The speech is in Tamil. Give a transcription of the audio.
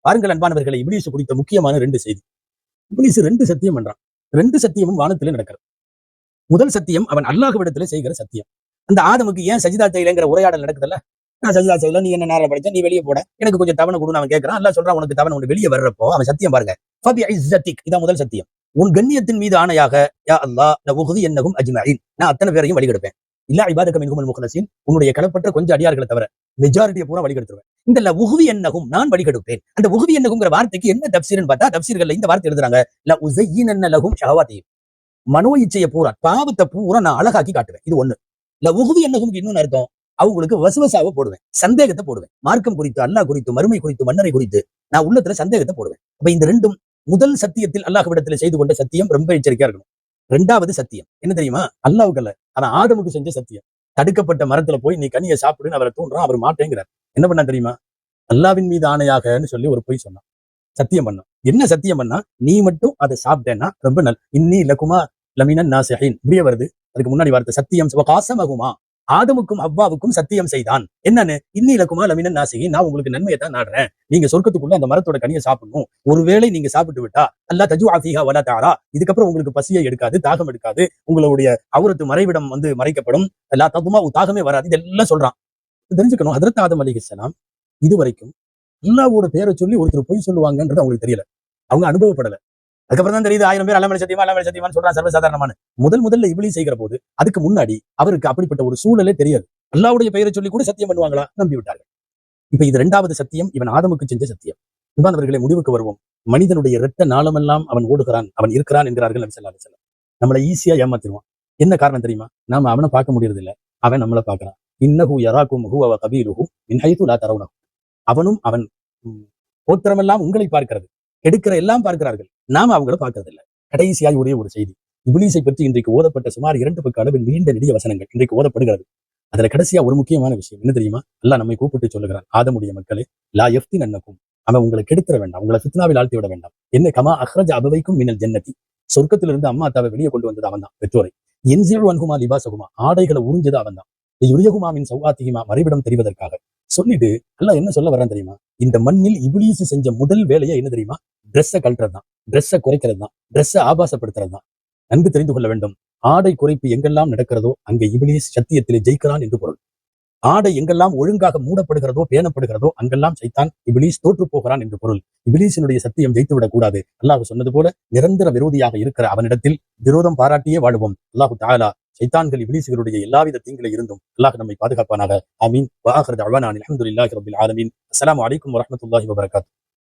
பாருங்கள் அன்பானவர்களை, இப்லீஸ் குறித்த முக்கியமான 2 செய்தி. இப்லீஸ் 2 சத்தியம் பண்றான். 2 சத்தியமும் வானத்திலே நடக்கிறது. முதல் சத்தியம் அவன் அல்லாஹ்விடத்திலே செய்கிற சத்தியம். அந்த ஆதமுக்கு ஏன் சஜிதா செய்யலைங்கிற உரையாடல் நடக்குதுல்ல. நான் சஜிதா செய்யல, நீ என்ன நேரம் படிச்ச, நீ வெளியே போட, எனக்கு கொஞ்சம் தவணை கொடுன்னு அவன் கேட்கிறான். அல்லாஹ் சொல்றான், உனக்கு தவணை ஒன்று வெளியே வர்றப்போ அவன் சத்தியம் பாருங்க. இதான் முதல் சத்தியம். உன் கண்ணியத்தின் மீது ஆணையாக, யா அல்லாஹ் லஉஹ்தியன்னஹும் அஜ்மஈன், நான் அத்தனை பேரையும் வழிகெடுப்பேன். இல்லா இபாதக மின்ஹுமுல் முக்லஸீன், உன்னுடைய களப்பற்ற கொஞ்சம் அடியார்களை தவிர மெஜாரிட்டியை பூரா வழிகெடுத்துருவேன். இந்த லஉஹ்தியன்னஹும், நான் வழிகெடுப்பேன். அந்த உஹ்தியன்னஹும்ங்கிற வார்த்தைக்கு என்ன தஃப்சீர்னு பார்த்தா, தஃப்சீர்கள்ல இந்த வார்த்தை எழுதுறாங்க, லஉஸய்யினன்ன லஹும் ஷஹவாத்திஹிம், மனோ இச்சையை பூரா, பாவத்தை பூரா நான் அழகாக்கி காட்டுவேன். இது ஒண்ணு. லஉஹ்தியன்னஹும் இன்னொன்னு அர்த்தம், அவங்களுக்கு வசுவசாவை போடுவேன், சந்தேகத்தை போடுவேன். மார்க்கம் குறித்து, அல்லாஹ் குறித்து, மறுமை குறித்து, மன்னரை குறித்து நான் உள்ளத்துல சந்தேகத்தை போடுவேன். அப்ப இந்த 2ம் முதல் சத்தியத்தில் அல்லாஹ்விடத்தில் செய்து கொண்ட சத்தியம். ரொம்ப எச்சரிக்கையா இருக்கணும். 2வது சத்தியம் என்ன தெரியுமா? அல்லாஹ்வுக்கு அல்ல, அவன் ஆதமுக்கு செஞ்ச சத்தியம். தடுக்கப்பட்ட மரத்துல போய் நீ கனியை சாப்பிடுன்னு அவரை தூண்டுறான், அவர் மாட்டேங்கிறார். என்ன பண்ணா தெரியுமா? அல்லாஹ்வின் மீது ஆணையாகன்னு சொல்லி ஒரு பொய் சொன்னான், சத்தியம் பண்ணான். என்ன சத்தியம் பண்ணா? நீ மட்டும் அதை சாப்பிட்டேன்னா ரொம்ப இன்னி லகுமா லமினன் நாசிஹீன், இப்படியே வருது. அதுக்கு முன்னாடி வார்த்தை சத்தியம், காசமகுமா, ஆதமுக்கும் அவ்வாவுக்கும் சத்தியம் செய்தான். என்னன்னு? இன்னி லகுமா லமினன் நாசிஹீன், நான் உங்களுக்கு நன்மையை தான் நாடுறேன், நீங்க சொர்க்கத்துக்குள்ள அந்த மரத்தோட கனியை சாப்பிடணும். ஒருவேளை நீங்க சாப்பிட்டு விட்டா அல்லா தஜுஆ ஃபீஹா வலா தஆரா, இதுக்கப்புறம் உங்களுக்கு பசியை எடுக்காது, தாகம் எடுக்காது, உங்களுடைய அவுரத்து மறைவிடம் மறைக்கப்படும், அல்லா ததுமா, தாகமே வராது. இதெல்லாம் சொல்றான். தெரிஞ்சுக்கணும், ஹதரத் ஆதம் அலைஹிஸ்ஸலாம் இதுவரைக்கும் அல்லாஹ்வோட பேரை சொல்லி ஒருத்தர் பொய் சொல்லுவாங்கன்றது அவங்களுக்கு தெரியல, அவங்க அனுபவப்படல. அதுக்கப்புறம் தான் தெரியுது 1000 பேர் அல்லா மேல சத்தியமான்னு சொல்றான், சர்வசாதாரணமான. முதல்ல இப்லீஸ் செய்கிற போது, அதுக்கு முன்னாடி அவருக்கு அப்படிப்பட்ட ஒரு சூழலே தெரியாது. அல்லாஹ்வுடைய பெயரை சொல்லி கூட சத்தியம் பண்ணுவாங்களா? நம்பி விட்டார்கள். இப்ப இது 2வது சத்தியம், இவன் ஆதமுக்கு செஞ்ச சத்தியம். அன்பானவர்களே, முடிவுக்கு வருவோம். மனிதனுடைய இரத்த நாளமெல்லாம் அவன் ஓடுகிறான், அவன் இருக்கிறான் என்கிறார்கள் நபி ஸல்லல்லாஹு அலைஹி வஸல்லம். நம்மளை ஈஸியா ஏமாத்திடுவான். என்ன காரணம் தெரியுமா? நாம அவனை பார்க்க முடியறது இல்ல, அவன் நம்மளை பார்க்கிறான். இன்னஹு யராக்கும் ஹுவ வ கபீலுஹு மின் ஹைது லா தரவுனஹு, அவனும் அவன் கோத்திரமெல்லாம் உங்களை பார்க்கிறது, எடுக்கிற எல்லாம் பார்க்கிறார்கள், நாம அவங்கள பார்க்கறது இல்லை. கடைசியாய் ஒரே ஒரு செய்தி. இப்லீஸை பற்றி இன்றைக்கு ஓதப்பட்ட சுமார் 2 பக்க அளவில் நீண்ட நெடிய வசனங்கள் இன்றைக்கு ஓதப்படுகிறது. அதுல கடைசியா ஒரு முக்கியமான விஷயம் என்ன தெரியுமா? அல்லாஹ் நம்மை கூப்பிட்டு சொல்லுகிறான், ஆதமுடைய மக்களே, லா யஃப்தினன்னகும், அவன் உங்களை கெடுத்துற வேண்டாம், உங்களை ஃபித்னாவில் ஆழ்த்தி விட வேண்டாம். என்ன? கமா அஹ்ரஜ அபவைக்கும் மினல் ஜன்னதி, சொர்க்கத்திலிருந்து அம்மா அத்தாவை வெளியே கொண்டு வந்தது அவன் தான், பெற்றோரை. என்சிறு அன்ஹுமா லிபாசகுமா, ஆடைகளை உறிஞ்சது அவன் தான். யுரியகுமா மின் சௌஆத்திஹிமா, மறைவிடம் தெரிவதற்காக. சொல்லிட்டு அல்லாஹ் என்ன சொல்ல வர்றான் தெரியுமா? இந்த மண்ணில் இப்லீஸ் செஞ்ச முதல் வேலையை என்ன தெரியுமா? ட்ரெஸ்ஸை கழட்டுறது தான், ட்ரெஸ்ஸை குறைக்கிறது தான், ட்ரெஸ்ஸை ஆபாசப்படுத்துறது தான். நன்கு தெரிந்து கொள்ள வேண்டும், ஆடை குறைப்பு எங்கெல்லாம் நடக்கிறதோ அங்கே இப்லீஸ் சத்தியத்திலே ஜெயிக்கிறான் என்று பொருள். ஆடை எங்கெல்லாம் ஒழுங்காக மூடப்படுகிறதோ, பேணப்படுகிறதோ, அங்கெல்லாம் சைத்தான் இப்லீஸ் தோற்று போகிறான் என்று பொருள். இப்லீஸினுடைய சத்தியம் ஜெயித்து விடக் கூடாது. அல்லாஹ் சொன்னது போல நிரந்தர விரோதியாக இருக்கிற அவனிடத்தில் விரோதம் பாராட்டியே வாழுவோம். அல்லாஹு தஆலா சைத்தான்கள் இப்லீஸ்களுடைய எல்லாவித தீங்கில இருந்தும் அல்லாஹ் நம்மை பாதுகாப்பானாக. ஆமீன். வ ஆகிரு தஅவானா அல்ஹம்துலில்லாஹி ரப்பில் ஆலமீன். அஸ்ஸலாமு அலைக்கும் வரஹ்மத்துல்லாஹி வபரகாத்துஹு.